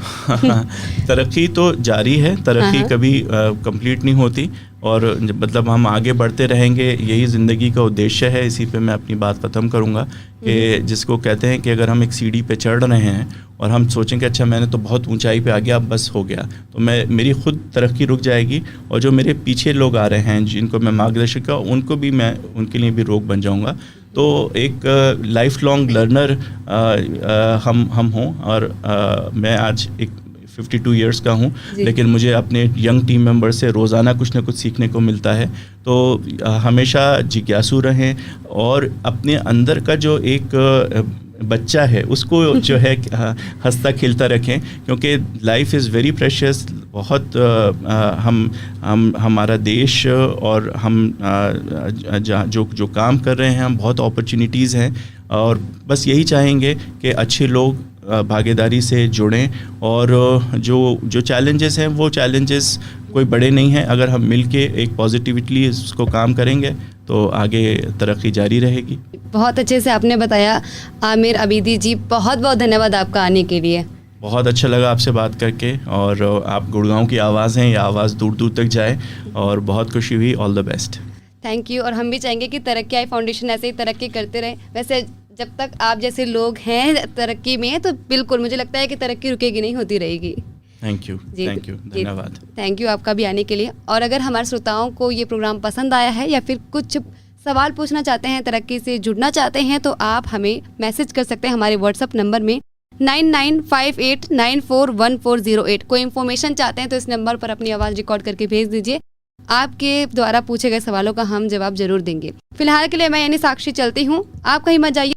Speaker 2: तरक्की तो जारी है, तरक्की कभी कंप्लीट नहीं होती, और मतलब हम आगे बढ़ते रहेंगे, यही ज़िंदगी का उद्देश्य है। इसी पे मैं अपनी बात ख़त्म करूँगा कि जिसको कहते हैं कि अगर हम एक सीढ़ी पे चढ़ रहे हैं और हम सोचें कि अच्छा मैंने तो बहुत ऊंचाई पे आ गया, अब बस हो गया, तो मेरी खुद तरक्की रुक जाएगी, और जो मेरे पीछे लोग आ रहे हैं जिनको मैं मार्गदर्शन का, उनको भी मैं उनके लिए भी रोक बन जाऊँगा। तो एक लाइफ लॉन्ग लर्नर हम हों, और मैं आज एक 52 इयर्स का हूँ, लेकिन मुझे अपने यंग टीम मेंबर से रोज़ाना कुछ ना कुछ सीखने को मिलता है। तो हमेशा जिज्ञासु रहें, और अपने अंदर का जो एक बच्चा है उसको जो है हंसता खेलता रखें, क्योंकि लाइफ इज़ वेरी प्रेशियस। बहुत हमारा देश और हम जो काम कर रहे हैं, हम बहुत अपॉर्चुनिटीज़ हैं, और बस यही चाहेंगे कि अच्छे लोग भागीदारी से जुड़ें, और जो चैलेंजेस हैं वो चैलेंजेस कोई बड़े नहीं हैं। अगर हम मिलके एक पॉजिटिविटी उसको काम करेंगे तो आगे तरक्की जारी रहेगी।
Speaker 1: बहुत अच्छे से आपने बताया आमिर अबीदी जी, बहुत बहुत धन्यवाद आपका आने के लिए।
Speaker 2: बहुत अच्छा लगा आपसे बात करके, और आप गुड़गांव की आवाज़ हैं, ये आवाज़ दूर दूर तक जाए, और बहुत खुशी हुई। All the best.
Speaker 1: Thank you. और हम भी चाहेंगे कि तरक्की आई फाउंडेशन ऐसे ही तरक्की करते रहे। वैसे जब तक आप जैसे लोग हैं तरक्की में, तो बिल्कुल मुझे लगता है कि तरक्की रुकेगी नहीं, होती रहेगी।
Speaker 2: थैंक यू, धन्यवाद।
Speaker 1: थैंक यू आपका भी आने के लिए। और अगर हमारे श्रोताओं को ये प्रोग्राम पसंद आया है या फिर कुछ सवाल पूछना चाहते हैं, तरक्की से जुड़ना चाहते हैं, तो आप हमें मैसेज कर सकते हैं हमारे व्हाट्सअप नंबर में 9958941408। कोई इन्फॉर्मेशन चाहते हैं तो इस नंबर पर अपनी आवाज़ रिकॉर्ड करके भेज दीजिए। आपके द्वारा पूछे गए सवालों का हम जवाब जरूर देंगे। फिलहाल के लिए मैं यानी साक्षी चलती हूँ, आप कहीं मत जाइए।